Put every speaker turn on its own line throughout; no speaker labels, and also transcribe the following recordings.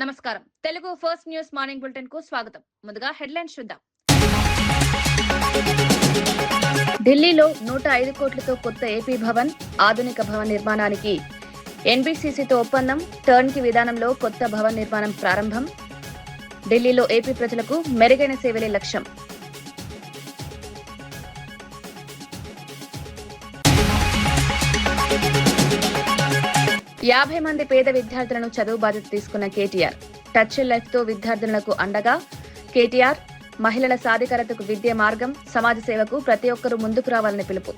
నమస్కారం. Telugu first news morning bulletin కు స్వాగతం. ముందుగా హెడ్లైన్స్ చూద్దాం. ఢిల్లీలో 105 కోట్లతో కొత్త ఏపీ భవన్, ఆధునిక భవన్ నిర్మాణానికి ఎన్బీసీసీతో ఒప్పందం. టర్న్కీ విధానంలో కొత్త భవన్ నిర్మాణం ప్రారంభం. ఢిల్లీలో ఏపీ ప్రజలకు మెరుగైన సేవలే లక్ష్యం. యాభై మంది పేద విద్యార్థులను చదువు బాధ్యత తీసుకున్న కేటీఆర్. టచ్ లైఫ్ తో విద్యార్థులకు అండగా కేటీఆర్. మహిళల సాధికారతకు విద్య మార్గం, సమాజ సేవకు ప్రతి ఒక్కరూ ముందుకు రావాలని పిలుపు.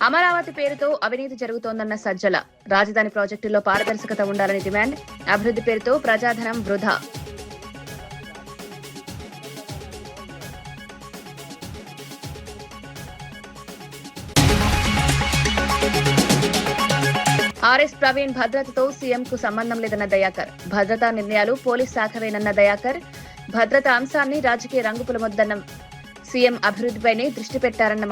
అమరావతి పేరుతో అవినీతి జరుగుతోందన్న సజ్జల. రాజధాని ప్రాజెక్టుల్లో పారదర్శకత ఉండాలని డిమాండ్. అభివృద్ధి పేరుతో ప్రజాధనం వృధా. ఆర్ఎస్ ప్రవీణ్ భద్రతతో సీఎంకు సంబంధం లేదన్న దయాకర్. భద్రతా నిర్ణయాలు పోలీస్ శాఖవేనన్న దయాకర్. భద్రతా అంశాన్ని రాజకీయ రంగు పులమొద్దన్న సీఎం. అభివృద్ధిపైనే దృష్టి పెట్టారన్న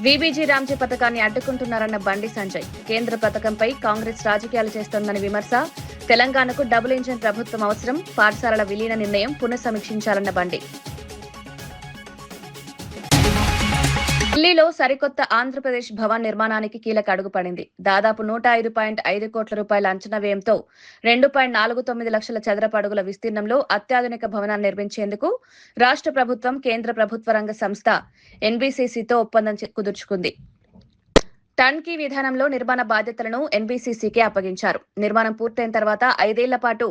వీబీజీ రామ్జీ పథకాన్ని అడ్డుకుంటున్నారన్న బండి సంజయ్. కేంద్ర పథకంపై కాంగ్రెస్ రాజకీయాలు చేస్తోందని విమర్శ. తెలంగాణకు డబుల్ ఇంజిన్ ప్రభుత్వం అవసరం. పాఠశాలల విలీన నిర్ణయం పునఃసమీక్షించాలన్న బండి. ఢిల్లీలో సరికొత్త ఆంధ్రప్రదేశ్ భవన్ నిర్మాణానికి కీలక అడుగు పడింది. దాదాపు 105.5 కోట్ల రూపాయల అంచనా వ్యయంతో 2.49 లక్షల చదరపు అడుగుల విస్తీర్ణంలో అత్యాధునిక భవనాన్ని నిర్మించేందుకు రాష్ట్ర ప్రభుత్వం, కేంద్ర ప్రభుత్వ రంగ సంస్థ ఎన్బీసీసీతో ఒప్పందం కుదుర్చుకుంది. టర్న్కీ విధానంలో నిర్మాణ బాధ్యతలను ఎన్బీసీసీకే అప్పగించారు. నిర్మాణం పూర్తయిన తర్వాత 5 ఏళ్ల పాటు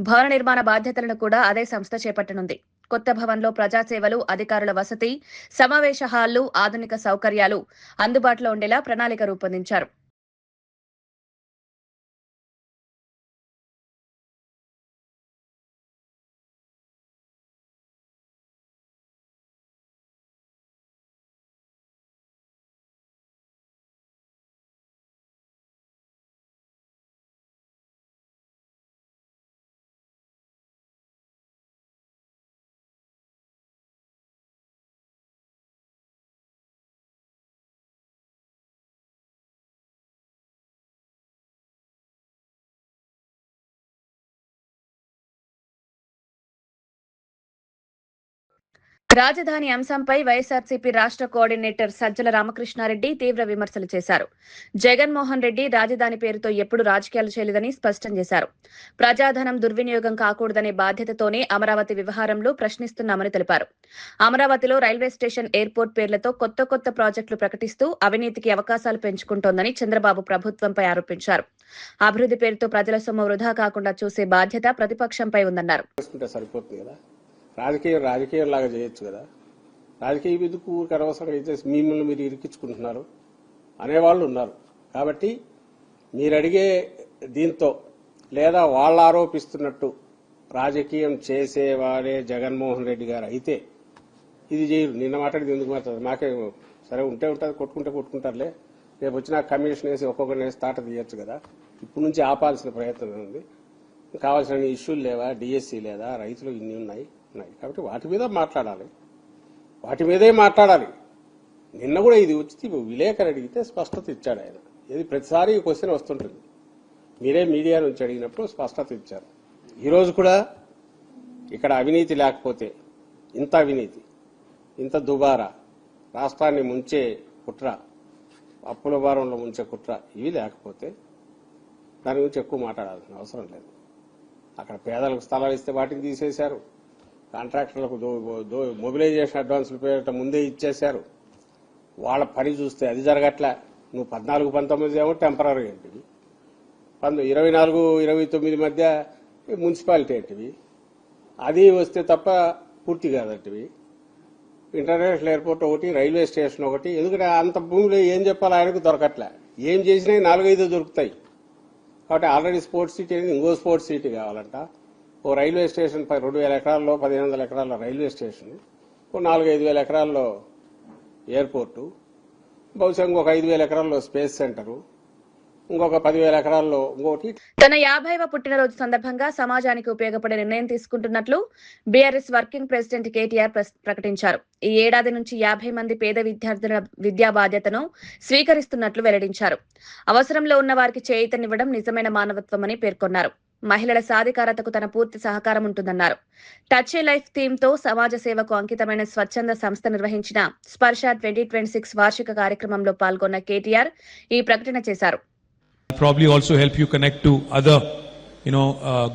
భవన నిర్మాణ బాధ్యతలను కూడా అదే సంస్థ చేపట్టనుంది. కొత్త భవన్లో ప్రజాసేవలు, అధికారుల వసతి, సమావేశ హాళ్లు, ఆధునిక సౌకర్యాలు అందుబాటులో ఉండేలా ప్రణాళిక రూపొందించారు. రాజధాని అంశంపై వైఎస్ఆర్సీపీ రాష్ట్ర కోఆర్డినేటర్ సజ్జల రామకృష్ణారెడ్డి తీవ్ర విమర్శలు చేశారు. జగన్మోహన్ రెడ్డి రాజధాని పేరుతో ఎప్పుడు రాజకీయాలు చేయలేదని స్పష్టం చేశారు. ప్రజాధనం దుర్వినియోగం కాకూడదనే బాధ్యతతోనే అమరావతి వ్యవహారంలో ప్రశ్నిస్తున్నామని తెలిపారు. అమరావతిలో రైల్వే స్టేషన్, ఎయిర్పోర్ట్ పేర్లతో కొత్త ప్రాజెక్టులు ప్రకటిస్తూ అవినీతికి అవకాశాలు పెంచుకుంటోందని చంద్రబాబు ప్రభుత్వంపై ఆరోపించారు. అభివృద్ధి పేరుతో ప్రజల సొమ్ము వృధా కాకుండా చూసే బాధ్యత ప్రతిపక్షంపై ఉందన్నారు.
రాజకీయం లాగా చేయొచ్చు కదా. రాజకీయ ఎందుకు అనవసరంగా అయితే మిమ్మల్ని మీరు ఇరికించుకుంటున్నారు అనేవాళ్ళు ఉన్నారు. కాబట్టి మీరు అడిగే దీంతో లేదా వాళ్ళు ఆరోపిస్తున్నట్టు రాజకీయం చేసేవాడే జగన్మోహన్ రెడ్డి గారు అయితే ఇది చేయరు. నిన్న మాట్లాడేది ఎందుకు మాట్లాడదు? మాకే సరే ఉంటే ఉంటుంది, కొట్టుకుంటారులే. రేపు వచ్చిన కమిషన్ వేసి ఒక్కొక్కరిని వేసి తాట తీయచ్చు కదా. ఇప్పటి నుంచి ఆపాల్సిన ప్రయత్నం ఉంది. కావాల్సిన ఇష్యూలు లేవా? డిఎస్సీ లేదా? రైతులు ఇన్ని ఉన్నాయి. కాబట్టి వాటి మీద మాట్లాడాలి, వాటి మీదే మాట్లాడాలి. నిన్న కూడా ఇది వచ్చి విలేకరు అడిగితే స్పష్టత ఇచ్చాడు ఆయన. ఇది ప్రతిసారి క్వశ్చన్ వస్తుంటుంది. మీరే మీడియా నుంచి అడిగినప్పుడు స్పష్టత ఇచ్చారు. ఈరోజు కూడా ఇక్కడ అవినీతి లేకపోతే, ఇంత అవినీతి, ఇంత దుబారా, రాష్ట్రాన్ని ముంచే కుట్ర, అప్పుల భారంలో ముంచే కుట్ర ఇవి లేకపోతే దాని గురించి ఎక్కువ మాట్లాడాల్సిన అవసరం లేదు. అక్కడ పేదలకు స్థలాలు ఇస్తే వాటిని తీసేశారు. కాంట్రాక్టర్లకు మొబిలైజేషన్ అడ్వాన్సుల పేరిట ముందే ఇచ్చేశారు. వాళ్ళ పని చూస్తే అది జరగట్లే. నువ్వు 14-19 ఏమో టెంపరీ ఏంటివి, 24-29 మధ్య మున్సిపాలిటీ ఏంటివి, అది వస్తే తప్ప పూర్తి కాదంటివి. ఇంటర్నేషనల్ ఎయిర్పోర్ట్ ఒకటి, రైల్వే స్టేషన్ ఒకటి. ఎందుకంటే అంత భూమిలో ఏం చెప్పాలి ఆయనకు దొరకట్లే. ఏం చేసినా 4-5 దొరుకుతాయి. కాబట్టి ఆల్రెడీ స్పోర్ట్స్ సిటీ అనేది ఇంకో స్పోర్ట్స్ సిటీ కావాలంట. ఓ రైల్వే స్టేషన్ 2,000 ఎకరాల్లో 1,500 ఎకరాల్లో రైల్వే స్టేషన్, ఓ 4-5 ఎకరాల్లో ఎయిర్పోర్టు, బహుశా ఇంకొక 5,000 ఎకరాల్లో స్పేస్ సెంటరు, ఇంకొక 10,000 ఎకరాల్లో ఇంకోటి.
తన 50వ పుట్టినరోజు సందర్భంగా సమాజానికి ఉపయోగపడే నిర్ణయం తీసుకుంటున్నట్లు బీఆర్ఎస్ వర్కింగ్ ప్రెసిడెంట్ కేటీఆర్ ప్రకటించారు. ఈ ఏడాది నుంచి 50 మంది పేద విద్యార్థుల విద్యా బాధ్యతను స్వీకరిస్తున్నట్లు వెల్లడించారు. అవసరంలో ఉన్న వారికి చేయూతనివ్వడం నిజమైన మానవత్వమని పేర్కొన్నారు. మహిళల సాధికారతకు తన పూర్తి సహకారం ఉంటుందన్నారు. టచ్ ఏ లైఫ్ థీమ్ తో సమాజ సేవకు అంకితమైన స్వచ్ఛంద సంస్థ నిర్వహించిన స్పర్శ 2026 వార్షిక కార్యక్రమంలో పాల్గొన్న కేటీఆర్ ఈ ప్రకటన చేశారు.
Probably also help you connect to other,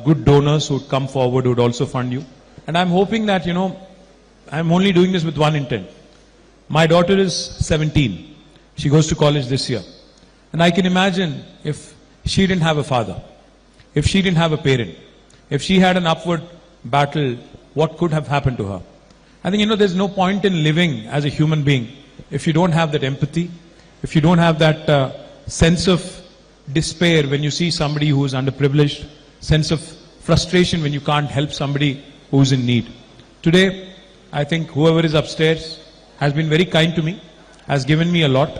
good donors who would come forward, who would also fund you. And I'm hoping that, I'm only doing this with one intent. My daughter is 17. She goes to college this year. And I can imagine if she didn't have a father, if she didn't have a parent, if she had an upward battle, what could have happened to her? I think, there's no point in living as a human being if you don't have that empathy, if you don't have that sense of despair when you see somebody who is underprivileged, sense of frustration when you can't help somebody who is in need. Today, I think whoever is upstairs has been very kind to me, has given me a lot,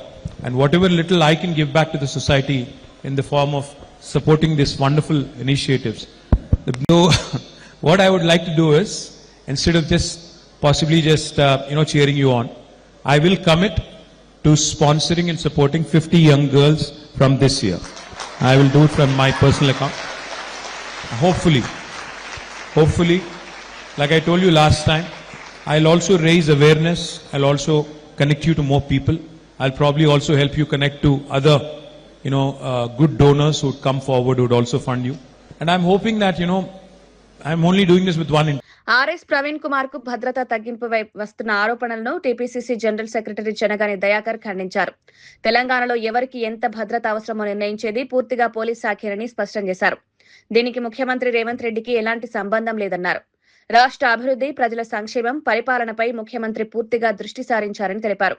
and whatever little I can give back to the society in the form of supporting these wonderful initiatives. What I would like to do is, instead of possibly cheering you on, I will commit to sponsoring and supporting 50 young girls from this year. I will do it from my personal account. Hopefully, like I told you last time, I'll also raise awareness. I'll also connect you to more people. I'll probably also help you connect to other, good donors who would come forward, who would also fund you. And I'm hoping that, I'm only doing this with one intent.
RS Praveen Kumar కు భద్రతా తగ్గింపుపై వస్తున్న ఆరోపణలను TPCC general secretary Chenagani Dayakar ఖండించారు. తెలంగాణలో ఎవరికి ఎంత భద్రత అవసరమో నిర్ణయించేది పూర్తిగా పోలీస్ శాఖేనని స్పష్టం చేశారు. దీనికి ముఖ్యమంత్రి రేవంత్ రెడ్డికి ఎలాంటి సంబంధం లేదన్నారు. రాష్ట్ర అభివృద్ధి, ప్రజల సంక్షేమం, పరిపాలనపై ముఖ్యమంత్రి పూర్తిగా దృష్టి సారించారని తెలిపారు.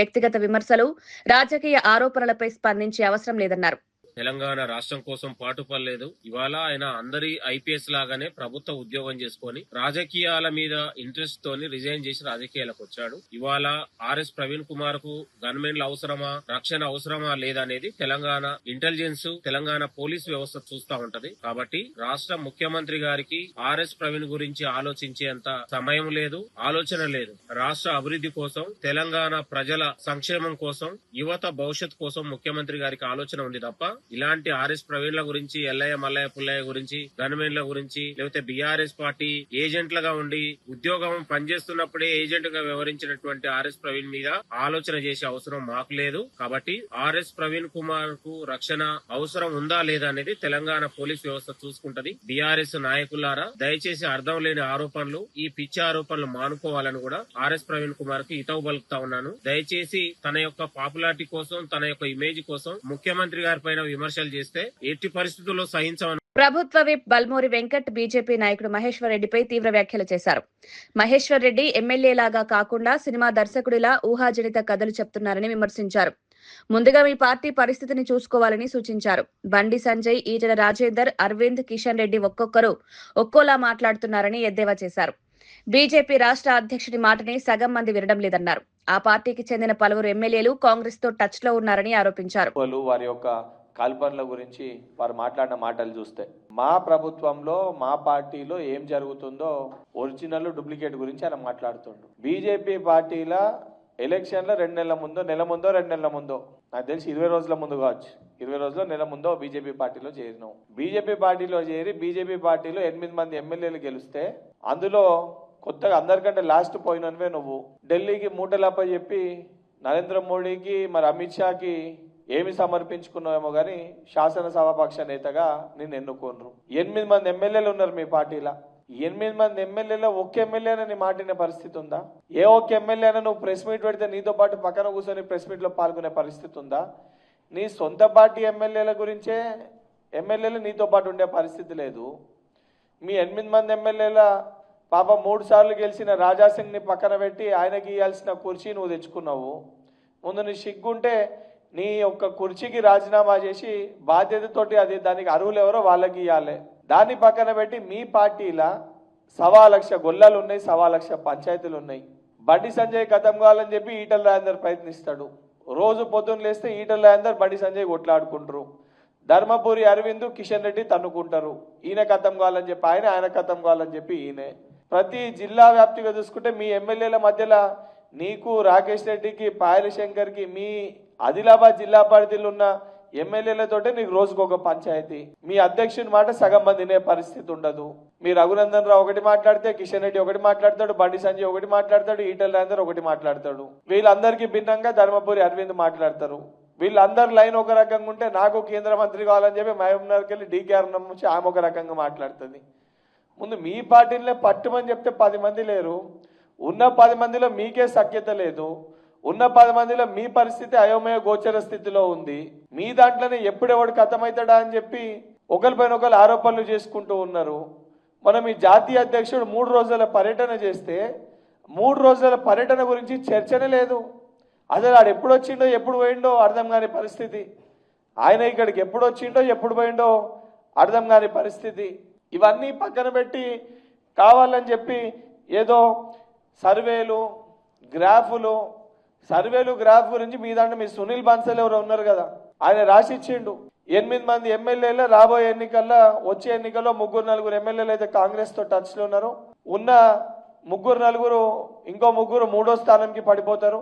వ్యక్తిగత విమర్శలు, రాజకీయ ఆరోపణలపై స్పందించే అవసరం లేదన్నారు.
తెలంగాణ రాష్ట్రం కోసం పాటుపడలేదు. ఇవాళ ఆయన అందరి ఐపీఎస్ లాగానే ప్రభుత్వ ఉద్యోగం చేసుకొని రాజకీయాల మీద ఇంట్రెస్ట్ తోని రిజైన్ చేసి రాజకీయాలకు వచ్చాడు. ఇవాళ ఆర్ఎస్ ప్రవీణ్ కుమార్ కు గన్మెన్ల అవసరమా, రక్షణ అవసరమా లేదనేది తెలంగాణ ఇంటెలిజెన్స్, తెలంగాణ పోలీస్ వ్యవస్థ చూస్తా ఉంటది. కాబట్టి రాష్ట్ర ముఖ్యమంత్రి గారికి ఆర్ఎస్ ప్రవీణ్ గురించి ఆలోచించేంత సమయం లేదు, ఆలోచన లేదు. రాష్ట్ర అభివృద్ధి కోసం, తెలంగాణ ప్రజల సంక్షేమం కోసం, యువత భవిష్యత్ కోసం ముఖ్యమంత్రి గారికి ఆలోచన ఉంది తప్ప ఇలాంటి ఆర్ఎస్ ప్రవీణ్ల గురించి, ఎల్లయ్య మల్లయ్య పుల్లయ్య గురించి, గన్మెన్ల గురించి, లేకపోతే బీఆర్ఎస్ పార్టీ ఏజెంట్లుగా ఉండి ఉద్యోగం పనిచేస్తున్నప్పుడే ఏజెంట్ గా వ్యవహరించినటువంటి ఆర్ఎస్ ప్రవీణ్ మీద ఆలోచన చేసే అవసరం మాకు లేదు. కాబట్టి ఆర్ఎస్ ప్రవీణ్ కుమార్ కు రక్షణ అవసరం ఉందా లేదా అనేది తెలంగాణ పోలీస్ వ్యవస్థ చూసుకుంటది. బీఆర్ఎస్ నాయకులారా, దయచేసి అర్థం లేని ఆరోపణలు, ఈ పిచ్చి ఆరోపణలు మానుకోవాలని కూడా ఆర్ఎస్ ప్రవీణ్ కుమార్ కి హితవు పలుకుతా ఉన్నాను. దయచేసి తన యొక్క పాపులారిటీ కోసం, తన యొక్క ఇమేజ్ కోసం ముఖ్యమంత్రి గారి పైన విమర్శలు చేస్తే ఎట్టి పరిస్థితుల్లో సహించమని
ప్రభుత్వ విప్ బల్మూరి వెంకట్ బీజేపీ నాయకుడు మహేశ్వర్ రెడ్డిపై తీవ్ర వ్యాఖ్యలు చేశారు. మహేశ్వర్ రెడ్డి ఎమ్మెల్యేలాగా కాకుండా సినిమా దర్శకుడిలా ఊహాజనిత కథలు చెప్తున్నారని విమర్శించారు. ముందుగా మీ పార్టీ పరిస్థితిని చూసుకోవాలని సూచించారు. బండి సంజయ్, ఈటెల రాజేందర్, అరవింద్, కిషన్ రెడ్డి ఒక్కొక్కరు ఒక్కోలా మాట్లాడుతున్నారని ఎద్దేవా చేశారు. బీజేపీ రాష్ట్ర అధ్యక్షుడి మాటని సగం మంది వినడం లేదన్నారు. ఆ పార్టీకి చెందిన పలువురు ఎమ్మెల్యేలు కాంగ్రెస్ తో టచ్ లో ఉన్నారని ఆరోపించారు.
వారి యొక్క కల్పనల గురించి వారు మాట్లాడిన మాటలు చూస్తే, మా ప్రభుత్వంలో, మా పార్టీలో ఏం జరుగుతుందో ఒరిజినల్, డూప్లికేట్ గురించి ఆయన మాట్లాడుతుండు. బీజేపీ పార్టీల ఎలక్షన్లో 2 నెలల ముందో, నెల ముందో, 2 నెలల ముందో, నాకు తెలిసి 20 రోజుల ముందు కావచ్చు, 20 రోజుల్లో, నెల ముందో బీజేపీ పార్టీలో చేరినాం. బీజేపీ పార్టీలో చేరి బీజేపీ పార్టీలో 8 మంది ఎమ్మెల్యేలు గెలిస్తే అందులో కొత్తగా అందరికంటే లాస్ట్ పోయినవే నువ్వు. ఢిల్లీకి మూటలప్ప చెప్పి నరేంద్ర మోడీకి, మరి అమిత్ షాకి ఏమి సమర్పించుకున్నావేమో కానీ శాసనసభాపక్ష నేతగా నేను ఎన్నుకోనరు. 8 మంది ఎమ్మెల్యేలు ఉన్నారు మీ పార్టీలో. 8 మంది ఎమ్మెల్యేలో ఒక్క ఎమ్మెల్యేనా నీ మాటినే పరిస్థితి ఉందా? ఏ ఒక్క ఎమ్మెల్యేనా నువ్వు ప్రెస్ మీట్ పెడితే నీతో పాటు పక్కన కూర్చొని ప్రెస్ మీట్లో పాల్గొనే పరిస్థితి ఉందా? నీ సొంత పార్టీ ఎమ్మెల్యేల గురించే ఎమ్మెల్యేలు నీతో పాటు ఉండే పరిస్థితి లేదు. మీ 8 మంది ఎమ్మెల్యేల పాప 3 సార్లు గెలిచిన రాజాసింగ్ని పక్కన పెట్టి ఆయనకి ఇవ్వాల్సిన కుర్చీ నువ్వు తెచ్చుకున్నావు. ముందు నీ సిగ్గుంటే నీ యొక్క కుర్చీకి రాజీనామా చేసి బాధ్యతతోటి అది దానికి అర్హులు ఎవరో వాళ్ళకి ఇవ్వాలి. దాన్ని పక్కన పెట్టి మీ పార్టీలా 1,00,000 గొల్లాలు ఉన్నాయి, 1,00,000 పంచాయతీలు ఉన్నాయి. బండి సంజయ్ ఖతం కావాలని చెప్పి ఈటల రాజేందర్ ప్రయత్నిస్తాడు. రోజు పొద్దున్న లేస్తే ఈటల రాజేందర్, బండి సంజయ్ కొట్లాడుకుంటారు. ధర్మపురి అరవింద్ కిషన్ రెడ్డి తన్నుకుంటారు. ఈయన కథం కావాలని చెప్పి ఆయన కథం కావాలని చెప్పి ఈయనే. ప్రతి జిల్లా వ్యాప్తిగా చూసుకుంటే మీ ఎమ్మెల్యేల మధ్యలో నీకు రాకేష్ రెడ్డికి పాయల శంకర్కి మీ ఆదిలాబాద్ జిల్లా పరిధిలో ఉన్న ఎమ్మెల్యేలతోటే నీకు రోజుకు ఒక పంచాయతీ. మీ అధ్యక్షుని మాట సగం మంది వినే పరిస్థితి ఉండదు. మీ రఘునందన్ రావు ఒకటి మాట్లాడితే కిషన్ రెడ్డి ఒకటి మాట్లాడతాడు, బండి సంజయ్ ఒకటి మాట్లాడతాడు, ఈటల రాజేందర్ ఒకటి మాట్లాడతాడు. వీళ్ళందరికీ భిన్నంగా ధర్మపురి అరవింద్ మాట్లాడతారు. వీళ్ళందరి లైన్ ఒక రకంగా ఉంటే నాకు కేంద్ర మంత్రి కావాలని చెప్పి మహబూబ్నగర్కి వెళ్ళి డీకేఆర్ నుంచి ఆమె ఒక రకంగా మాట్లాడుతుంది. ముందు మీ పార్టీలనే పట్టుమని చెప్తే 10 మంది లేరు. ఉన్న 10 మందిలో మీకే సఖ్యత లేదు. ఉన్న 10 మందిలో మీ పరిస్థితి అయోమయ గోచర స్థితిలో ఉంది. మీ దాంట్లోనే ఎప్పుడెవడు కథమవుతాడా అని చెప్పి ఒకరిపైన ఒకరు ఆరోపణలు చేసుకుంటూ ఉన్నారు. మనం ఈ జాతీయ అధ్యక్షుడు 3 రోజుల పర్యటన చేస్తే 3 రోజుల పర్యటన గురించి చర్చనే లేదు. అసలు ఆడు ఎప్పుడు వచ్చిండో ఎప్పుడు పోయిండో అర్థం కాని పరిస్థితి. ఆయన ఇక్కడికి ఎప్పుడు వచ్చిండో ఎప్పుడు పోయిండో అర్థం కాని పరిస్థితి. ఇవన్నీ పక్కన పెట్టి కావాలని చెప్పి ఏదో సర్వేలు గ్రాఫ్ గురించి మీ దాంట్లో మీ సునీల్ బన్సల్ ఎవరు ఉన్నారు కదా, ఆయన రాసిచ్చిండు. 8 మంది ఎమ్మెల్యేలు రాబోయే ఎన్నికల్లో వచ్చే ఎన్నికల్లో 3-4 ఎమ్మెల్యేలు అయితే కాంగ్రెస్ తో టచ్ లో ఉన్నారు. ఉన్న 3-4 ఇంకో 3 మూడో స్థానానికి పడిపోతారు.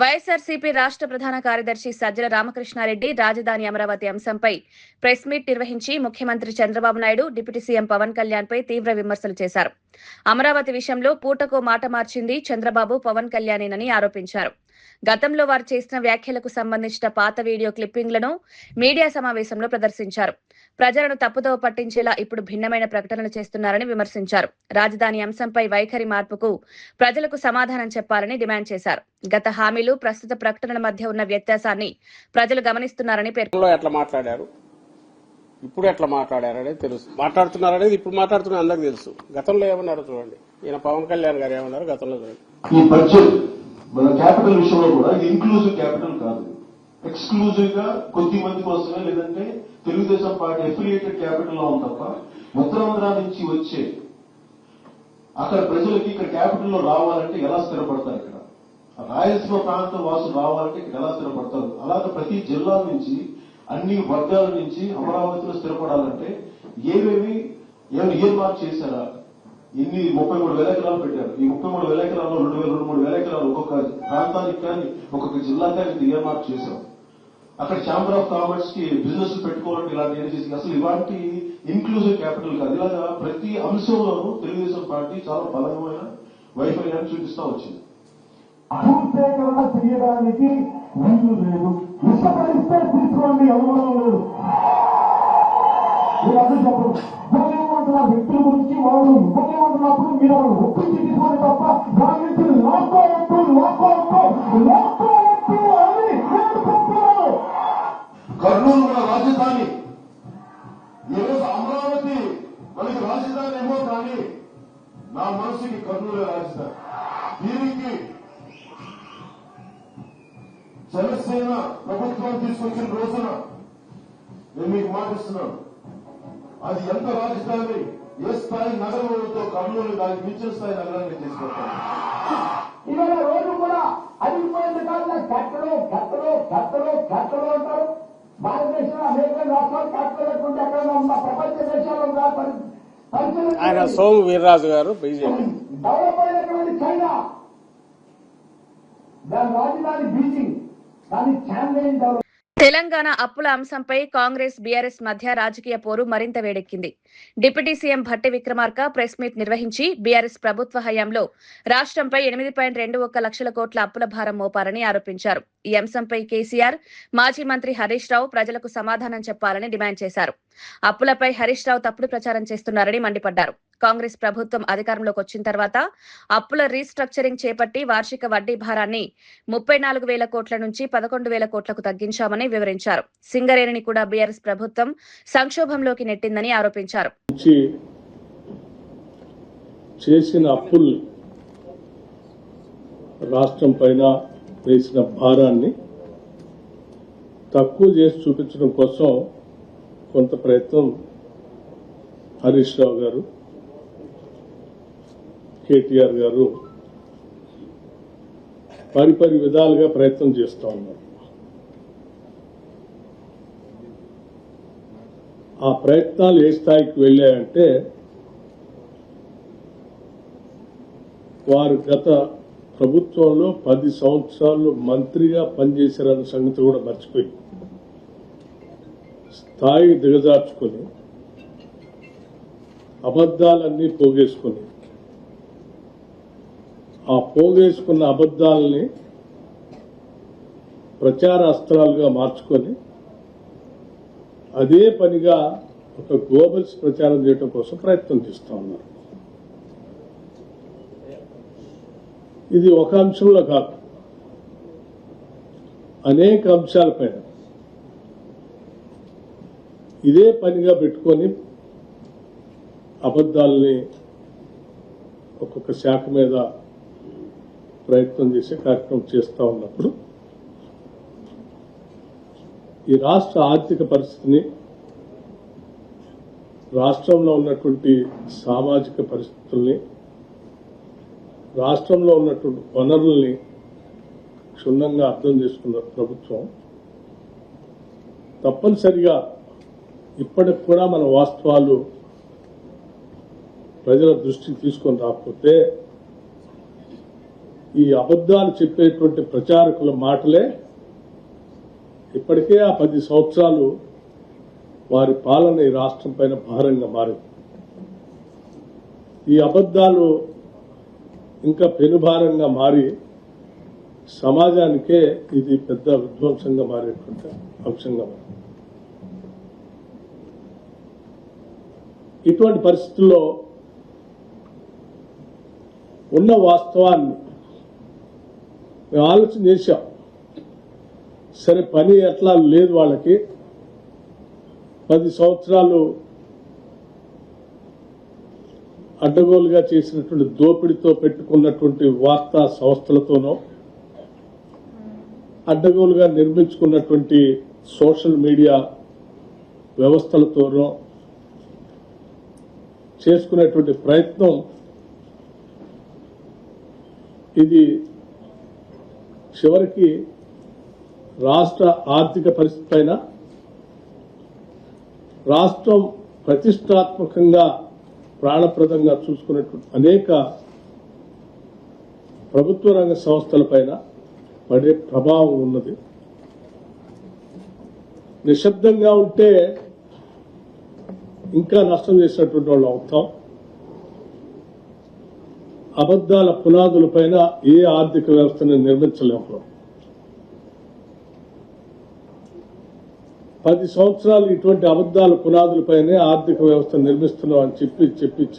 వైఎస్ఆర్సీపీ రాష్ట్ర ప్రధాన కార్యదర్శి సజ్జల రామకృష్ణారెడ్డి రాజధాని అమరావతి అంశంపై ప్రెస్ మీట్ నిర్వహించి ముఖ్యమంత్రి చంద్రబాబు నాయుడు, డిప్యూటీ సీఎం పవన్ కళ్యాణ్ పై తీవ్ర విమర్శలు చేశారు. అమరావతి విషయంలో పూటకో మాట మార్చింది చంద్రబాబు, పవన్ కళ్యాణేనని ఆరోపించారు. గతంలో వారు చేసిన వ్యాఖ్యలకు సంబంధించిన పాత వీడియో క్లిప్పింగ్లను మీడియా సమావేశంలో ప్రదర్శించారు. ప్రజలను తప్పుదోవ పట్టించేలా ఇప్పుడు భిన్నమైన ప్రకటనలు చేస్తున్నారని విమర్శించారు. రాజధాని అంశంపై వైఖరి మార్పుకు ప్రజలకు సమాధానం చెప్పాలని డిమాండ్ చేశారు. గత హామీలు, ప్రస్తుత ప్రకటనల మధ్య ఉన్న వ్యత్యాసాన్ని ప్రజలు గమనిస్తున్నారని పేర్కొన్నారు.
ఎట్లా మాట్లాడారు, ఇప్పుడు ఎట్లా మాట్లాడారు అనేది తెలుసు. మాట్లాడుతున్నారనేది ఇప్పుడు మాట్లాడుతున్నారు అందరికి తెలుసు. గతంలో ఏమన్నారు చూడండి. ఈయన పవన్ కళ్యాణ్ గారు ఏమన్నారు గతంలో చూడండి.
ఈ బడ్జెట్ మన క్యాపిటల్ విషయంలో కూడా ఇంక్లూజివ్ క్యాపిటల్ కాదు, ఎక్స్క్లూజివ్ గా కొద్ది మంది కోసమే, లేదంటే తెలుగుదేశం పార్టీ అఫిలియేటెడ్ క్యాపిటల్ లో ఉంది తప్ప ఉత్తరాంధ్ర నుంచి వచ్చే అక్కడ ప్రజలకి ఇక్కడ క్యాపిటల్ లో రావాలంటే ఎలా స్థిరపడతారు, ఇక్కడ రాయలసీమ ప్రాంత వాసులు రావాలంటే ఇక్కడ ఎలా స్థిరపడతారు. అలాగే ప్రతి జిల్లా నుంచి అన్ని వర్గాల నుంచి అమరావతిలో స్థిరపడాలంటే ఏమేమి ఇయర్ మార్క్ చేశారా, ఇన్ని 33,000 ఎకరాలు పెట్టారు. ఈ 33,000 ఎకరాల్లో 2,000-3,000 ఎకరాలు ఒక్కొక్క ప్రాంతానికి కానీ ఒక్కొక్క జిల్లాకి కానీ ఇయర్ మార్క్ చేశాం. అక్కడ ఛాంబర్ ఆఫ్ కామర్స్ కి బిజినెస్ పెట్టుకోవాలంటే ఇలాంటి ఏం చేసి అసలు ఇలాంటి ఇన్క్లూజివ్ క్యాపిటల్ కాదు. ఇలాగా ప్రతి అంశంలోనూ తెలుగుదేశం పార్టీ చాలా బలమైన వైఫల్యాన్ని చూపిస్తా వచ్చింది.
భూసేకరణ చేయడానికి వీలు లేదు. ఇష్టపడిస్తే తీసుకోండి, అనుమానం లేదు. మీరందరూ చెప్పండి. ఇవ్వలేమంటున్న వ్యక్తుల గురించి వాళ్ళు ఇవ్వలేమంటున్నప్పుడు మీరు ఒప్పించి తీసుకోండి తప్ప దాని నుంచి లాక్కోవద్దు అని చెప్తున్నారు.
కర్నూలు మన రాజధాని, ఈరోజు అమరావతి మనకి రాజధాని ఏమో కానీ నా మనసుకి కర్నూలే రాజధాని. దీనికి జనసేన ప్రభుత్వం తీసుకొచ్చిన రోజున నేను మీకు మాటిస్తున్నాను, అది ఎంత రాజధాని, ఏ స్థాయి నగరంతో కర్నూలు దానికి మించిన స్థాయి నగరాన్ని తీసుకొస్తాను.
ఇవాళ రోజు కూడా అడిగిపోయిన కాలంలో కట్టలు అంటారు. భారతదేశంలో అనేక రాష్ట్రాలు కట్టలు లేకుండా ఎక్కడ ఉన్న ప్రపంచ దేశాల్లో
ఆయన సోము వీర్రాజు గారు బీజేపీ.
డెవలప్ అయినటువంటి చైనా, దాని రాజధాని బీజింగ్, దాని చాంగ్లైన్ డెవలప్.
తెలంగాణ అప్పుల అంశంపై కాంగ్రెస్, బీఆర్ఎస్ మధ్య రాజకీయ పోరు మరింత వేడెక్కింది. Deputy CM Bhatti Vikramarka press meet నిర్వహించి బీఆర్ఎస్ ప్రభుత్వ హయాంలో రాష్ట్రంపై 8.21 లక్షల కోట్ల అప్పుల భారం మోపారని ఆరోపించారు. ఈ అంశంపై కేసీఆర్, మాజీ మంత్రి హరీష్ రావు ప్రజలకు సమాధానం చెప్పాలని డిమాండ్ చేశారు. అప్పులపై హరీష్ రావు తప్పుడు ప్రచారం చేస్తున్నారని మండిపడ్డారు. కాంగ్రెస్ ప్రభుత్వం అధికారంలోకి వచ్చిన తర్వాత అప్పుల రీస్ట్రక్చరింగ్ చేపట్టి వార్షిక వడ్డీ భారాన్ని 34,000 కోట్ల నుంచి 11,000 కోట్లకు తగ్గించామని వివరించారు. సింగరేణిని కూడా బీఆర్ఎస్ ప్రభుత్వం సంక్షోభంలోకి నెట్టిందని ఆరోపించారు.
చేసిన అప్పుల్ని రాష్ట్రం పైన వేసిన భారాన్ని తక్కువ చేసి చూపించడం కోసం కొంత ప్రయత్నం హరీష్ రావు గారు, కేటీఆర్ గారు పరి విధాలుగా ప్రయత్నం చేస్తూ ఉన్నారు. ఆ ప్రయత్నాలు ఏ స్థాయికి వెళ్ళాయంటే వారు గత ప్రభుత్వంలో 10 సంవత్సరాలు మంత్రిగా పనిచేశారన్న సంగతి కూడా మర్చిపోయి స్థాయి దిగజార్చుకొని అబద్ధాలన్నీ పోగేసుకొని ఆ పోగేసుకున్న అబద్ధాలని ప్రచార అస్త్రాలుగా మార్చుకొని అదే పనిగా ఒక గ్లోబల్స్ ప్రచారం చేయడం కోసం ప్రయత్నం చేస్తూ ఉన్నారు. ఇది ఒక అంశంలో కాదు, అనేక అంశాలపైన ఇదే పనిగా పెట్టుకొని అబద్ధాలని ఒక్కొక్క శాఖ మీద ప్రయత్నం చేసే కార్యక్రమం చేస్తూ ఉన్నప్పుడు ఈ రాష్ట్ర ఆర్థిక పరిస్థితిని, రాష్ట్రంలో ఉన్నటువంటి సామాజిక పరిస్థితుల్ని, రాష్ట్రంలో ఉన్నటువంటి వనరుల్ని క్షుణ్ణంగా అర్థం చేసుకున్న ప్రభుత్వం తప్పనిసరిగా ఇప్పటికి కూడా మన వాస్తవాలు ప్రజల దృష్టికి తీసుకొని రాకపోతే ఈ అబద్ధాలు చెప్పేటువంటి ప్రచారకుల మాటలే ఇప్పటికే ఆ 10 సంవత్సరాలు వారి పాలన ఈ రాష్ట్రం పైన భారంగా మారింది. ఈ అబద్ధాలు ఇంకా పెనుభారంగా మారి సమాజానికే ఇది పెద్ద విధ్వంసంగా మారేటువంటి అంశంగా మారింది. ఇటువంటి పరిస్థితుల్లో ఉన్న వాస్తవాన్ని మేము ఆలోచన చేశాం. సరే, పని ఎట్లా లేదు వాళ్ళకి, 10 సంవత్సరాలు అడ్డగోలుగా చేసినటువంటి దోపిడీతో పెట్టుకున్నటువంటి వార్తా సంస్థలతోనో, అడ్డగోలుగా నిర్మించుకున్నటువంటి సోషల్ మీడియా వ్యవస్థలతోనో చేసుకునేటువంటి ప్రయత్నం ఇది చివరికి రాష్ట్ర ఆర్థిక పరిస్థితి పైన, రాష్ట్రం ప్రతిష్టాత్మకంగా ప్రాణప్రదంగా చూసుకున్నటువంటి అనేక ప్రభుత్వ రంగ సంస్థలపైన పడే ప్రభావం ఉన్నది. నిశ్శబ్దంగా ఉంటే ఇంకా నష్టం చేసినటువంటి వాళ్ళు అవుతాం. అబద్దాల పునాదులపైన ఏ ఆర్థిక వ్యవస్థను నిర్మించలేము. 10 సంవత్సరాలు ఇటువంటి అబద్దాల పునాదులపైనే ఆర్థిక వ్యవస్థ నిర్మిస్తున్నాం అని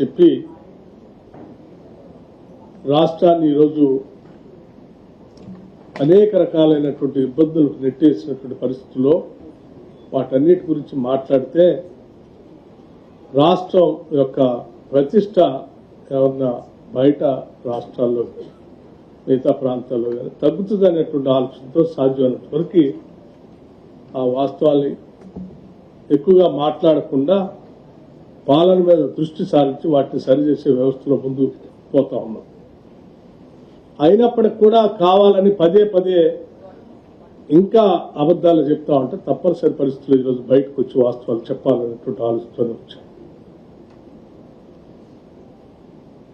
చెప్పి రాష్ట్రాన్ని ఈరోజు అనేక రకాలైనటువంటి ఇబ్బందులు నెట్టేసినటువంటి పరిస్థితుల్లో వాటన్నిటి గురించి మాట్లాడితే రాష్ట్రం యొక్క ప్రతిష్ట ఏమన్నా బయట రాష్ట్రాల్లో మిగతా ప్రాంతాల్లో కానీ తగ్గుతుంది అనేటువంటి ఆలోచనతో సాధ్యమైనంత వరకు ఆ వాస్తవాల్ని ఎక్కువగా మాట్లాడకుండా పాలన మీద దృష్టి సారించి వాటిని సరిచేసే వ్యవస్థలో ముందు పోతా ఉన్నాం. అయినప్పటికి కూడా కావాలని పదే ఇంకా అబద్దాలు చెప్తా ఉంటే తప్పనిసరి పరిస్థితుల్లో ఈరోజు బయటకు వచ్చి వాస్తవాలు చెప్పాలనేటువంటి ఆలోచనతో వచ్చాం.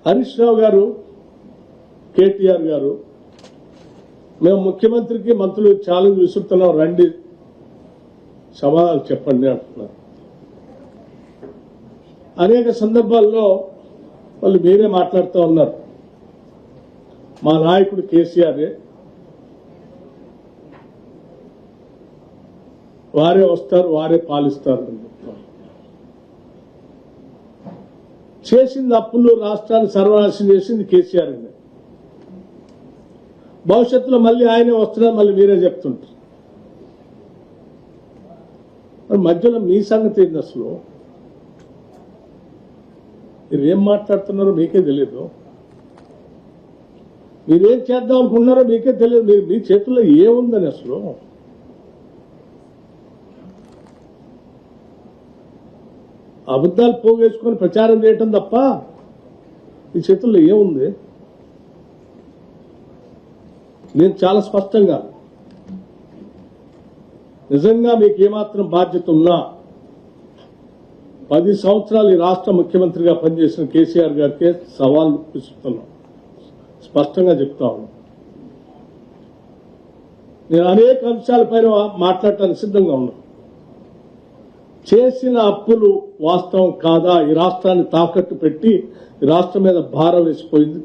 హరీష్ రావు గారు, కేటీఆర్ గారు, మేము ముఖ్యమంత్రికి మంత్రులు ఛాలెంజ్ విసురుతున్నాం, రండి సమాధానం చెప్పండి అంటున్నారు. అనేక సందర్భాల్లో వాళ్ళు మీరే మాట్లాడుతూ ఉన్నారు, మా నాయకుడు కేసీఆరే, వారే వస్తారు, వారే పాలిస్తారు అని చెప్తారు. చేసింది అప్పులు, రాష్ట్రాన్ని సర్వనాశనం చేసింది కేసీఆర్ అండి. భవిష్యత్తులో మళ్ళీ ఆయనే వస్తున్నారు, మళ్ళీ మీరే చెప్తుంటారు. మధ్యలో మీ సంగతి ఏంది? అసలు మీరు ఏం మాట్లాడుతున్నారో మీకే తెలియదు, మీరేం చేద్దాం అనుకుంటున్నారో మీకే తెలియదు. మీరు మీ చేతుల్లో ఏముందని అసలు అబద్ధాలు పోగేసుకొని ప్రచారం చేయటం తప్ప మీ చేతుల్లో ఏముంది? నేను చాలా స్పష్టంగా, నిజంగా మీకు ఏమాత్రం బాధ్యత ఉన్నా 10 సంవత్సరాలు ఈ రాష్ట్ర ముఖ్యమంత్రిగా పనిచేసిన కేసీఆర్ గారికి సవాల్ విసురుతున్నాం, స్పష్టంగా చెప్తా ఉన్నాం. నేను అనేక అంశాలపైన మాట్లాడటానికి సిద్ధంగా ఉన్నాను. చేసిన అప్పులు వాస్తవం కాదా? ఈ రాష్ట్రాన్ని తాకట్టు పెట్టి ఈ రాష్ట్రం మీద భారం వేసిపోయింది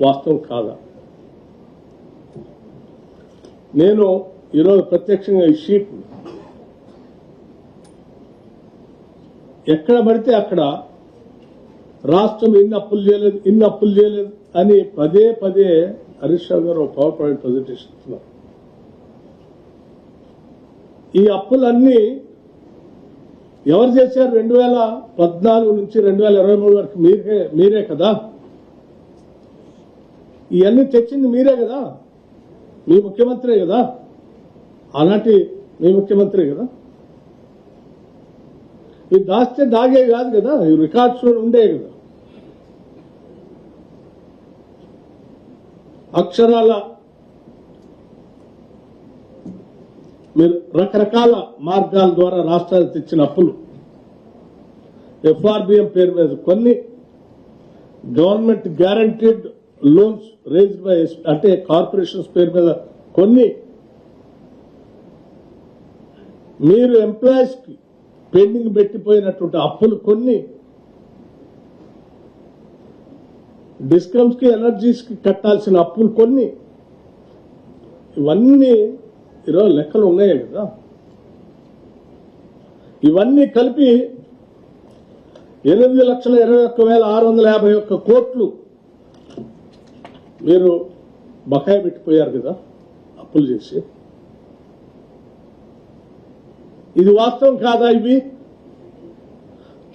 వాస్తవం కాదా? నేను ఈరోజు ప్రత్యక్షంగా ఈ షీట్ ఎక్కడ పడితే అక్కడ రాష్ట్రం ఇన్ని అప్పులు చేయలేదు అని పదే పదే హరీష్ రావు గారు పవర్ పాయింట్ ప్రజెంటేషన్ ఇస్తున్నారు. ఈ అప్పులన్నీ ఎవరు చేశారు? 2014 నుంచి 2023 వరకు మీరే కదా. ఇవన్నీ తెచ్చింది మీరే కదా, మీ ముఖ్యమంత్రే కదా, అలాంటి మీ ముఖ్యమంత్రే కదా. ఇవి దాస్తే దాగే కాదు కదా, ఈ రికార్డ్స్ ఉండే కదా. అక్షరాల మీరు రకరకాల మార్గాల ద్వారా రాష్ట్రాలు తెచ్చిన అప్పులు, ఎఫ్ఆర్బిఎం పేరు మీద కొన్ని, government guaranteed loans raised by అంటే కార్పొరేషన్స్ పేరు మీద కొన్ని, మీరు ఎంప్లాయీస్ కి పెండింగ్ పెట్టిపోయినటువంటి అప్పులు కొన్ని, డిస్కమ్స్ కి ఎనర్జీస్ కి కట్టాల్సిన అప్పులు కొన్ని, ఇవన్నీ ఈరోజు లెక్కలు ఉన్నాయి కదా. ఇవన్నీ కలిపి 8,21,651 కోట్లు మీరు బకాయి పెట్టిపోయారు కదా అప్పులు చేసి. ఇది వాస్తవం కాదా? ఇవి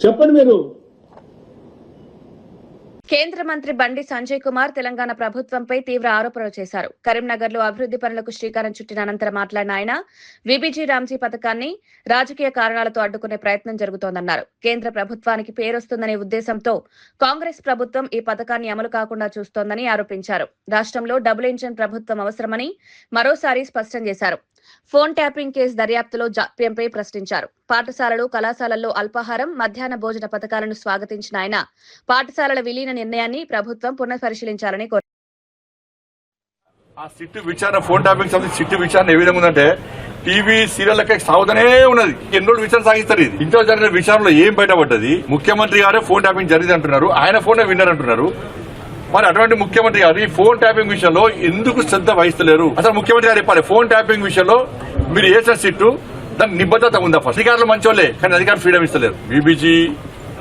చెప్పండి మీరు.
కేంద్ర మంత్రి బండి సంజయ్ కుమార్ తెలంగాణ ప్రభుత్వంపై తీవ్ర ఆరోపణలు చేశారు. కరీంనగర్ లో అభివృద్ధి పనులకు శ్రీకారం చుట్టిన అనంతరం మాట్లాడిన ఆయన విబిజీ రామ్జీ పథకాన్ని రాజకీయ కారణాలతో అడ్డుకునే ప్రయత్నం జరుగుతోందన్నారు. కేంద్ర ప్రభుత్వానికి పేరొస్తుందనే ఉద్దేశంతో కాంగ్రెస్ ప్రభుత్వం ఈ పథకాన్ని అమలు కాకుండా చూస్తోందని ఆరోపించారు. రాష్ట్రంలో డబుల్ ఇంజిన్ ప్రభుత్వం అవసరమని మరోసారి స్పష్టం చేశారు. ఫోన్ ట్యాపింగ్ కేసు దర్యాప్తులో జాప్యంపై ప్రశ్నించారు. పాఠశాలలు, కళాశాలల్లో అల్పాహారం, మధ్యాహ్న భోజన పథకాలను స్వాగతించిన ఆయన పాఠశాలల విలీన నిర్ణయాన్ని ప్రభుత్వం పునఃపరిశీలించాలని కోరారు.
ఆ సిట్టు విచారణ, ఫోన్ ట్యాపింగ్ సంబంధించి సిట్టు విచారణ ఏ విధంగా ఉందంటే టీవీ సీరియల్లకే సాగుతూనే ఉన్నది. ఎన్ని రోజులు విచారణ సాగిస్తారు? ఇది ఇంట్లో జరిగిన విచారణలో ఏం బయటపడ్డది? ముఖ్యమంత్రి గారే ఫోన్ ట్యాపింగ్ జరిగింది అంటున్నారు, ఆయన ఫోన్ విన్నర్ అంటున్నారు. మరి అటువంటి ముఖ్యమంత్రి గారు ఈ ఫోన్ ట్యాపింగ్ విషయంలో ఎందుకు శ్రద్ధ వహిస్తలేరు? అసలు ముఖ్యమంత్రి గారు చెప్పాలి, ఫోన్ ట్యాపింగ్ విషయంలో మీరు వేసిన సిట్టు దానికి నిబద్ధత ఉందా? ఫస్ట్ అధికారులు మంచోళ్లే, కానీ అధికారులు ఫ్రీడమ్ ఇస్తలేరు. విబిజీ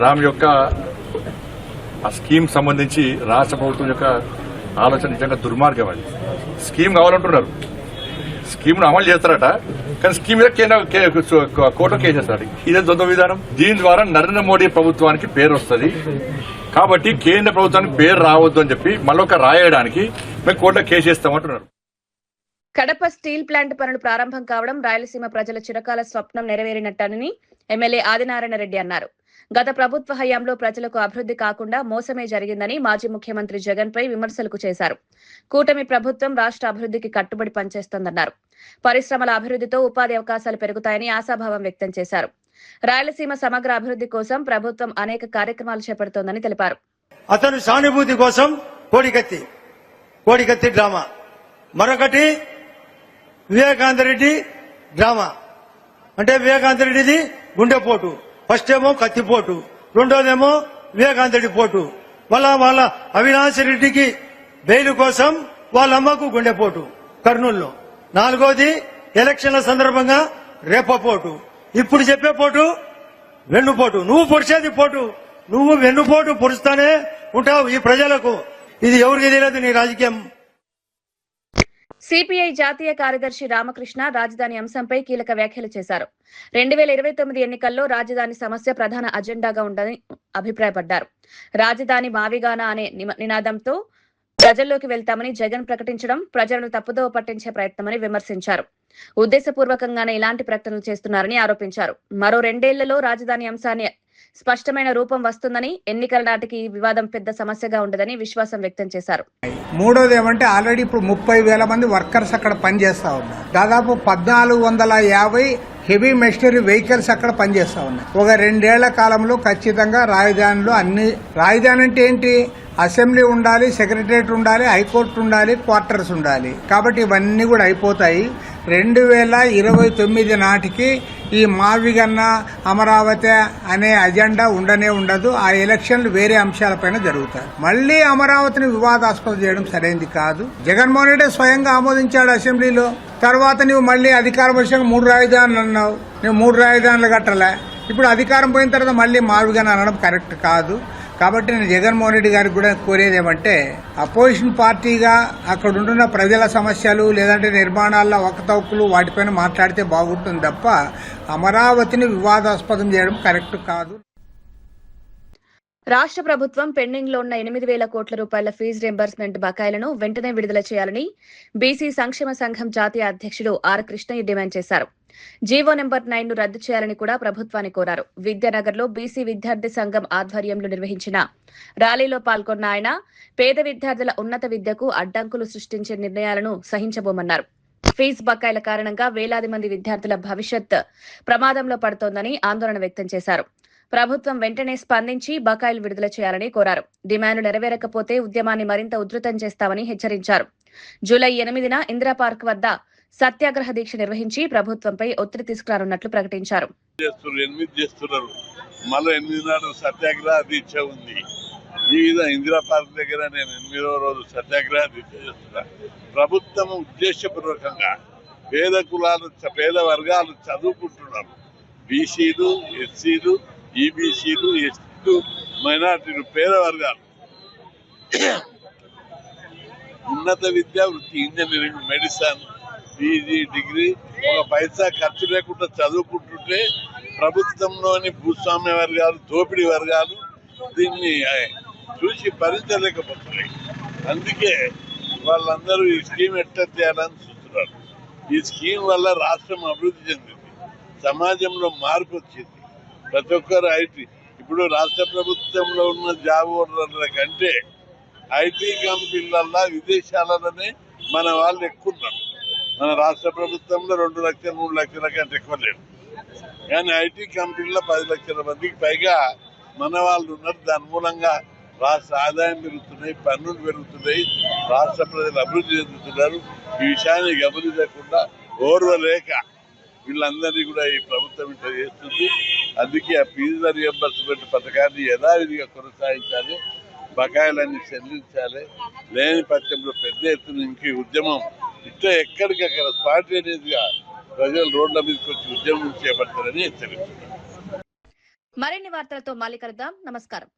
రామ్ యొక్క ఆ స్కీమ్ సంబంధించి రాష్ట్ర ప్రభుత్వం యొక్క ఆలోచన నిజంగా దుర్మార్గం. అది స్కీమ్ కావాలంటున్నారు, స్కీమ్ ను అమలు చేస్తారట, కానీ స్కీమ్ మీద కోర్టులో కేసేస్తాడు. ఇదే ద్వంద్వ విధానం. దీని ద్వారా నరేంద్ర మోడీ ప్రభుత్వానికి పేరు వస్తుంది కాబట్టి కేంద్ర ప్రభుత్వానికి పేరు రావద్దు అని చెప్పి మళ్ళొక రాయడానికి మేము కోర్టులో కేసేస్తామంటున్నారు.
కడప స్టీల్ ప్లాంట్ పనులు ప్రారంభం కావడం రాయలసీమ ప్రజల చిరకాల స్వప్నం నెరవేరినట్టని ఎమ్మెల్యే ఆదినారాయణ రెడ్డి అన్నారు. గత ప్రభుత్వ హయాంలో ప్రజలకు అభివృద్ధి కాకుండా మోసమే జరిగిందని మాజీ ముఖ్యమంత్రి జగన్ పై విమర్శలకు చేశారు. కూటమి ప్రభుత్వం రాష్ట్ర అభివృద్ధికి కట్టుబడి పనిచేస్తోందన్నారు. పరిశ్రమల అభివృద్ధితో ఉపాధి అవకాశాలు పెరుగుతాయని ఆశాభావం వ్యక్తం చేశారు. రాయలసీమ సమగ్ర అభివృద్ధి కోసం ప్రభుత్వం అనేక కార్యక్రమాలు చేపడుతోందని తెలిపారు.
అతను సానుభూతి కోసం కోడికత్తి డ్రామా, మరొకటి వివేకానందరెడ్డి డ్రామా. అంటే వివేకానందరెడ్డిది గుండెపోటు, ఫస్ట్ ఏమో కత్తిపోటు, రెండోదేమో వివేకానందరెడ్డి పోటు. వాళ్ళ అవినాష్ రెడ్డికి బెయిల్ కోసం వాళ్ళ అమ్మకు గుండెపోటు కర్నూలులో. నాలుగోది ఎలక్షన్ల సందర్భంగా రేపపోటు. ఇప్పుడు చెప్పే పోటు వెన్నుపోటు. నువ్వు పొడిచేది పోటు, నువ్వు వెన్నుపోటు పొడుస్తానే ఉంటావు ఈ ప్రజలకు. ఇది ఎవరికి తెలియదు నీ రాజకీయం.
సిపిఐ జాతీయ కార్యదర్శి రామకృష్ణ రాజధాని అంశంపై కీలక వ్యాఖ్యలు చేశారు. 2029 ఎన్నికల్లో రాజధాని సమస్య ప్రధాన అజెండాగా ఉందని అభిప్రాయపడ్డారు. రాజధాని మావిగానా అనే నినాదంతో ప్రజల్లోకి వెళ్తామని జగన్ ప్రకటించడం ప్రజలను తప్పుదోవ పట్టించే ప్రయత్నమని విమర్శించారు. ఉద్దేశపూర్వకంగానే ఇలాంటి ప్రకటనలు చేస్తున్నారని ఆరోపించారు. మరో 2 ఏళ్లలో రాజధాని అంశాన్ని స్పష్టమైన రూపం వస్తుందని, ఎన్నికల నాటికి ఈ వివాదం పెద్ద సమస్యగా ఉండదని విశ్వాసం వ్యక్తం చేశారు.
మూడోది ఏమంటే ఆల్రెడీ ఇప్పుడు 30,000 మంది వర్కర్స్ అక్కడ పనిచేస్తా ఉన్నారు. దాదాపు 1450 హెవీ మెషినరీ వెహికల్స్ అక్కడ పనిచేస్తా ఉన్నాయి. ఒక 2 ఏళ్ల కాలంలో ఖచ్చితంగా రాజధానిలో రాజధాని అంటే ఏంటి, అసెంబ్లీ ఉండాలి, సెక్రటరియట్ ఉండాలి, హైకోర్టు ఉండాలి, క్వార్టర్స్ ఉండాలి. కాబట్టి ఇవన్నీ కూడా అయిపోతాయి. 2029 నాటికి ఈ మావిగన్న అమరావతి అనే అజెండా ఉండనే ఉండదు. ఆ ఎలక్షన్లు వేరే అంశాలపైన జరుగుతాయి. మళ్లీ అమరావతిని వివాదాస్పదం చేయడం సరైనది కాదు. జగన్మోహన్ రెడ్డి స్వయంగా ఆమోదించాడు అసెంబ్లీలో. తర్వాత నువ్వు మళ్లీ అధికారం వచ్చాక 3 రాజధానులు అన్నావు. నువ్వు 3 రాజధానులు కట్టలే. ఇప్పుడు అధికారం పోయిన తర్వాత మళ్లీ మావిగన్న అనడం కరెక్ట్ కాదు. కాబట్టి నేను జగన్మోహన్ రెడ్డి గారికి కూడా కోరేది ఏమంటే, అపోజిషన్ పార్టీగా అక్కడ ఉంటున్న ప్రజల సమస్యలు లేదంటే నిర్మాణాల అవకతవకలు వాటిపైన మాట్లాడితే బాగుంటుంది తప్ప అమరావతిని వివాదాస్పదం చేయడం కరెక్ట్ కాదు.
రాష్ట్ర ప్రభుత్వం పెండింగ్ లో ఉన్న 8,000 కోట్ల రూపాయల ఫీజు రింబర్స్మెంట్ బకాయిలను వెంటనే విడుదల చేయాలని బీసీ సంక్షేమ సంఘం జాతీయ అధ్యక్షుడు ఆర్ కృష్ణయ్య డిమాండ్ చేశారు. జీవో నెంబర్ 9 ను రద్దు చేయాలని కూడా ప్రభుత్వాన్ని కోరారు. విద్యానగర్లో బీసీ విద్యార్థి సంఘం ఆధ్వర్యంలో నిర్వహించిన ర్యాలీలో పాల్గొన్న ఆయన పేద విద్యార్థుల ఉన్నత విద్యకు అడ్డంకులు సృష్టించే నిర్ణయాలను సహించబోమన్నారు. ఫీజు బకాయిల కారణంగా వేలాది మంది విద్యార్థుల భవిష్యత్ ప్రమాదంలో పడుతోందని ఆందోళన వ్యక్తం చేశారు. ప్రభుత్వం వెంటనే స్పందించి బకాయిలు విడుదల చేయాలని కోరారు. డిమాండ్లు నెరవేరకపోతే ఉద్యమాన్ని మరింత ఉధృతం చేస్తామని హెచ్చరించారు. జూలై 8న ఇందిరా పార్క్ వద్ద సత్యాగ్రహ దీక్ష నిర్వహించి ప్రభుత్వంపై ఒత్తిడి తీసుకురానున్నట్లు ప్రకటించారు.
సత్యాగ్రహ దీక్ష ఉంది. ఈ విధంగా ఇందిరా పార్క్ దగ్గర నేను 8వ రోజు సత్యాగ్రహ దీక్ష చేస్తున్నా. ప్రభుత్వం ఉద్దేశపూర్వకంగా పేద కులాలు, పేద వర్గాలు చదువుకుంటున్నారు. బీసీలు, ఎస్సీలు, ఈబీసీలు, ఎస్టీలు, మైనార్టీలు, పేద వర్గాలు ఉన్నత విద్య, వృత్తి, ఇంజనీరింగ్, మెడిసిన్, పీజీ, డిగ్రీ ఒక పైసా ఖర్చు లేకుండా చదువుకుంటుంటే ప్రభుత్వంలోని భూస్వామ్య వర్గాలు, దోపిడీ వర్గాలు దీన్ని చూసి భరించలేకపోతున్నాయి. అందుకే వాళ్ళందరూ ఈ స్కీమ్ ఎట్లా చేయాలని చూస్తున్నారు. ఈ స్కీమ్ వల్ల రాష్ట్రం అభివృద్ధి చెందింది, సమాజంలో మార్పు వచ్చింది. ప్రతి ఒక్కరు ఐటీ, ఇప్పుడు రాష్ట్ర ప్రభుత్వంలో ఉన్న జాబ్ హోల్డర్ల కంటే ఐటీ కంపెనీలల్లో విదేశాలలోనే మన వాళ్ళు ఎక్కువ ఉన్నారు. మన రాష్ట్ర ప్రభుత్వంలో 2 లక్షలు 3 లక్షల కంటే ఎక్కువ లేరు. కానీ ఐటీ కంపెనీలో 10 లక్షల మందికి పైగా మన వాళ్ళు ఉన్నారు. దాని మూలంగా రాష్ట్ర ఆదాయం పెరుగుతున్నాయి, పన్నులు పెరుగుతున్నాయి, రాష్ట్ర ప్రజలు అభివృద్ధి చెందుతున్నారు. ఈ విషయాన్ని గమనించకుండా ఓర్వలేక వీళ్ళందరినీ కూడా ఈ ప్రభుత్వం ఇంత చేస్తుంది. అందుకే ఆ ఫీజు రీయింబర్స్మెంట్ పథకాన్ని యథావిధిగా కొనసాగించాలి, బకాయిలన్నీ చెల్లించాలి. లేని పక్షంలో పెద్ద ఎత్తున ఇంక ఉద్యమం ఇట్లా ఎక్కడికక్కడ స్పాంటేనియస్గా ప్రజలు రోడ్ల మీదకి వచ్చి ఉద్యమం చేపడతారని హెచ్చరిస్తున్నారు.
మరిన్ని వార్తలతో మళ్ళీ కలుద్దాం. నమస్కారం.